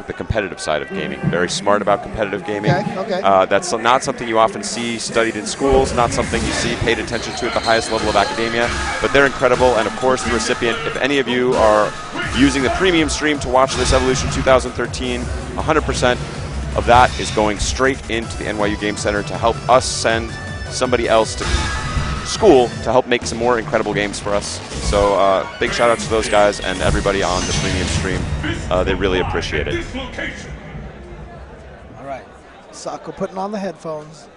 the competitive side of gaming. Very smart about competitive gaming. Okay. That's not something you often see studied in schools, not something you see paid attention to at the highest level of academia, but they're incredible. And of course, the recipient, if any of you are using the premium stream to watch this Evolution 2013, 100% of that is going straight into the NYU Game Center to help us send somebody else to school to help make some more incredible games for us. So big shout out to those guys and everybody on the premium stream. They really appreciate it. All right, Sako putting on the headphones.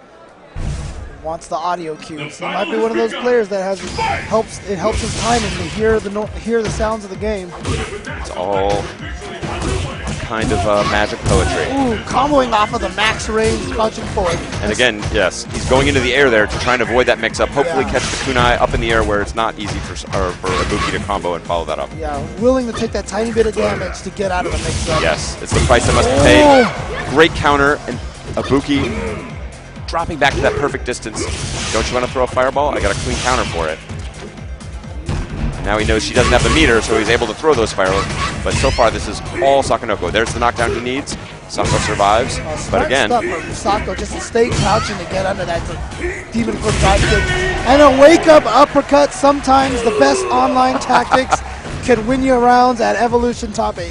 Wants the audio cues. He might be one of those players that helps his timing to hear the sounds of the game. It's all kind of magic poetry. Ooh, comboing off of the max range, crouching forward. And again, yes, he's going into the air there to try and avoid that mix-up. Hopefully catch the kunai up in the air where it's not easy for Ibuki to combo and follow that up. Yeah, willing to take that tiny bit of damage to get out of the mix-up. Yes, it's the price that must be paid. Great counter, and Ibuki dropping back to that perfect distance. Don't you want to throw a fireball? I got a clean counter for it. Now he knows she doesn't have the meter, so he's able to throw those fireworks. But so far, this is all Sakonoko. There's the knockdown he needs. Sako survives. But again, Sako just to stay crouching to get under that demon foot dive kick. And a wake-up uppercut. Sometimes the best online tactics can win you rounds at Evolution Top 8.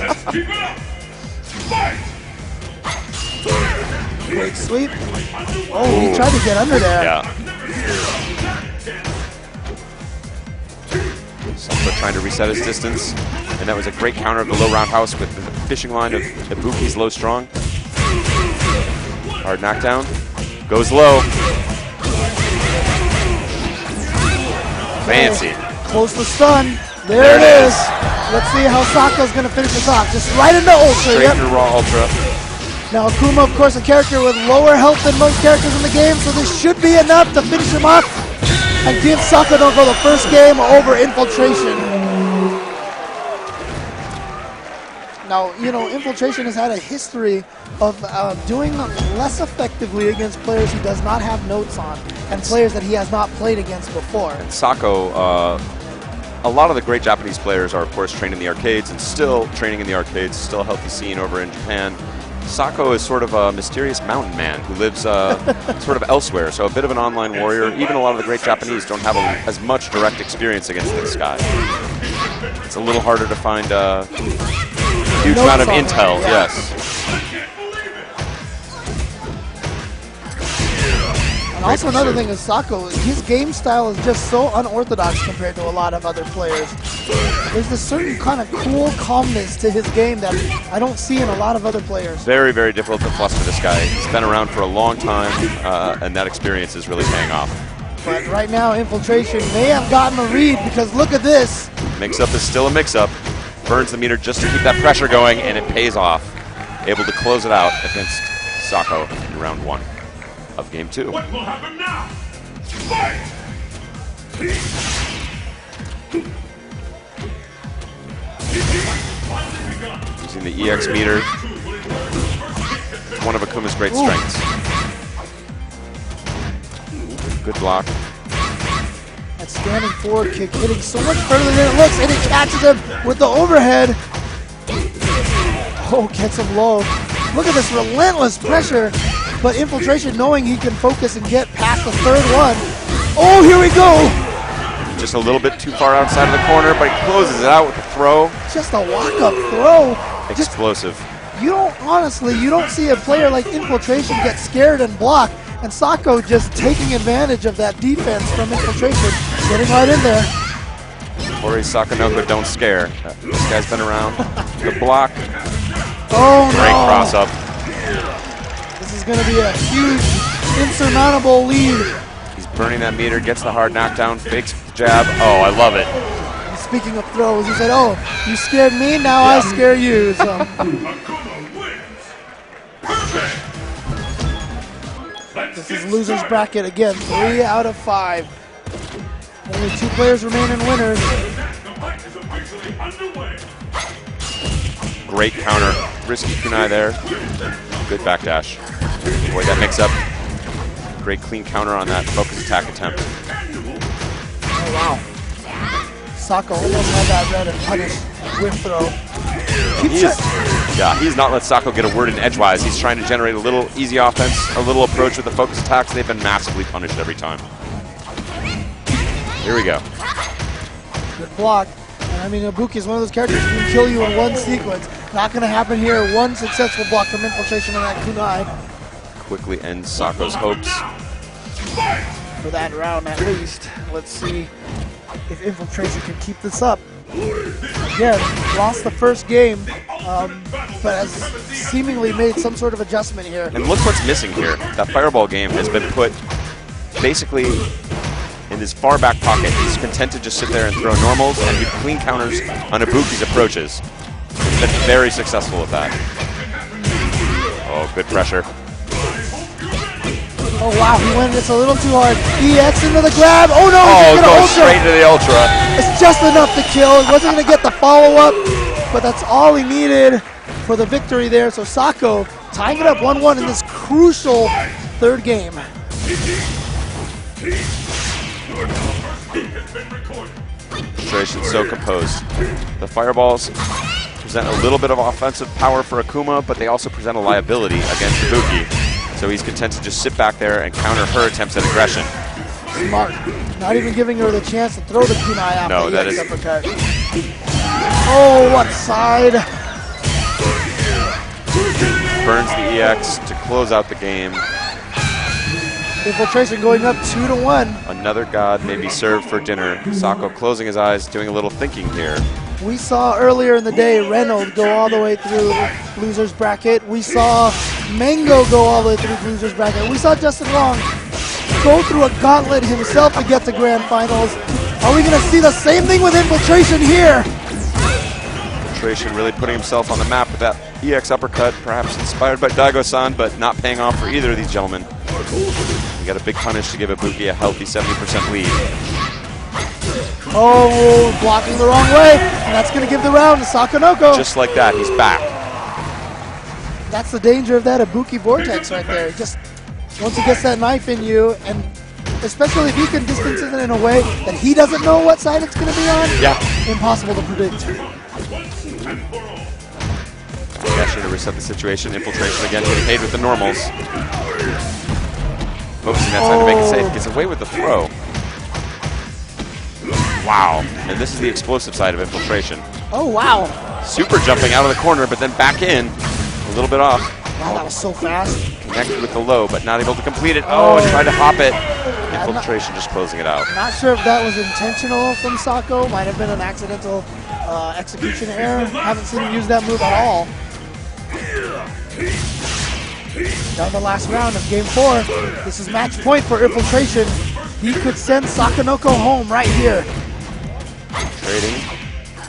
Great sweep. Oh, he tried to get under there. Yeah. Sako trying to reset his distance, and that was a great counter of the low roundhouse with the fishing line of Ibuki's low strong. Hard knockdown, goes low. Fancy. Close to stun. There it is. Let's see how Sako's going to finish this off. Just right into Ultra. Straight into raw Ultra. Now Akuma, of course, a character with lower health than most characters in the game, so this should be enough to finish him off and give Sakonoko the first game over Infiltration. Now, you know, Infiltration has had a history of doing less effectively against players he does not have notes on and players that he has not played against before. And Sako, a lot of the great Japanese players are, of course, trained in the arcades and still training in the arcades, still a healthy scene over in Japan. Sako is sort of a mysterious mountain man who lives sort of elsewhere, so a bit of an online warrior. Even a lot of the great Japanese don't have as much direct experience against this guy. It's a little harder to find a huge amount of intel, yes. And also another thing is Sako, his game style is just so unorthodox compared to a lot of other players. There's a certain kind of cool calmness to his game that I don't see in a lot of other players. Very, very difficult to fluster this guy. He's been around for a long time, and that experience is really paying off. But right now, Infiltration may have gotten a read because look at this. Mix-up is still a mix-up. Burns the meter just to keep that pressure going, and it pays off. Able to close it out against Sako in round 1 of game 2. What will happen now? Fight! Using the EX meter, one of Akuma's great strengths. Good block. That standing forward kick hitting so much further than it looks, and it catches him with the overhead. Oh, gets him low. Look at this relentless pressure, but Infiltration knowing he can focus and get past the third one. Oh, here we go. Just a little bit too far outside of the corner, but he closes it out with a throw. Just a walk-up throw. Explosive. You don't see a player like Infiltration get scared and block, and Sako just taking advantage of that defense from Infiltration, getting right in there. Hori Sakonoko don't scare. This guy's been around. The block. Oh, great cross-up. This is going to be a huge, insurmountable lead. He's burning that meter, gets the hard knockdown, fakes the jab. Oh, I love it. Speaking of throws, he said, oh, you scared me, now I scare you. So. This is loser's bracket again, 3 out of 5. Only 2 players remain in winners. Great counter, risky kunai there. Good backdash. Avoid that mix-up. Great clean counter on that focus attack attempt. Oh, wow. Sako almost had that red and punish whip throw. He's not let Sako get a word in edgewise. He's trying to generate a little easy offense, a little approach with the focus attacks. They've been massively punished every time. Here we go. Good block. And I mean, Ibuki is one of those characters who can kill you in one sequence. Not going to happen here. One successful block from Infiltration on that kunai. Quickly ends Sako's hopes. For that round at least. Let's see if Infiltration can keep this up. Again, lost the first game, but has seemingly made some sort of adjustment here. And look what's missing here. That fireball game has been put basically in his far back pocket. He's content to just sit there and throw normals and do clean counters on Ibuki's approaches. He's been very successful with that. Oh, good pressure. Oh wow, he went just a little too hard. EX into the grab. Oh no, oh, he's goes ultra. Straight into the ultra. It's just enough to kill. He wasn't going to get the follow-up, but that's all he needed for the victory there. So Sako tying it up 1-1 in this crucial third game. Infiltration so composed. The fireballs present a little bit of offensive power for Akuma, but they also present a liability against Ibuki. So he's content to just sit back there and counter her attempts at aggression. Smart. Not even giving her the chance to throw the kunai out. No, that is. Uppercut. Oh, what side? Burns the EX to close out the game. Infiltration going up 2-1. Another god may be served for dinner. Sako closing his eyes, doing a little thinking here. We saw earlier in the day Reynolds go all the way through loser's bracket. We saw Mango go all the way through loser's bracket. We saw Justin Long go through a gauntlet himself to get to grand finals. Are we going to see the same thing with Infiltration here? Infiltration really putting himself on the map with that EX uppercut, perhaps inspired by Daigo-san, but not paying off for either of these gentlemen. He got a big punish to give Ibuki a healthy 70% lead. Oh, blocking the wrong way, and that's going to give the round to Sakonoko. Just like that, he's back. That's the danger of that Ibuki vortex right there. Just once he gets that knife in you, and especially if you can distance it in a way that he doesn't know what side it's going to be on, impossible to predict. Actually, to reset the situation, Infiltration again getting paid with the normals. Focusing that time to make it safe, gets away with the throw. Wow, and this is the explosive side of Infiltration. Oh, wow. Super jumping out of the corner, but then back in, a little bit off. Wow, that was so fast. Connected with the low, but not able to complete it. Oh, and tried to hop it. Infiltration just closing it out. Not sure if that was intentional from Sako. Might have been an accidental execution error. Haven't seen him use that move at all. Down the last round of game 4. This is match point for Infiltration. He could send Sakonoko home right here. Trading.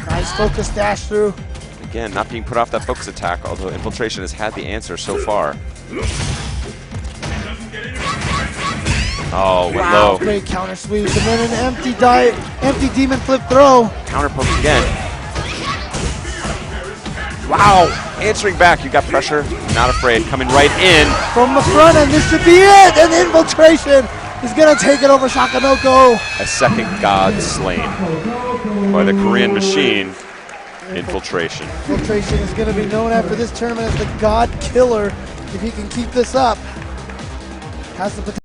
Nice focus dash through. Again, not being put off that focus attack, although Infiltration has had the answer so far. Oh, went low. Great counter sweep. And then an empty demon flip throw. Counter poke again. Wow, answering back, you got pressure, not afraid, coming right in. From the front, and this should be it, and Infiltration is going to take it over Sakonoko. A second god slain by the Korean machine, Infiltration. Infiltration is going to be known after this tournament as the God Killer if he can keep this up. Has the potential.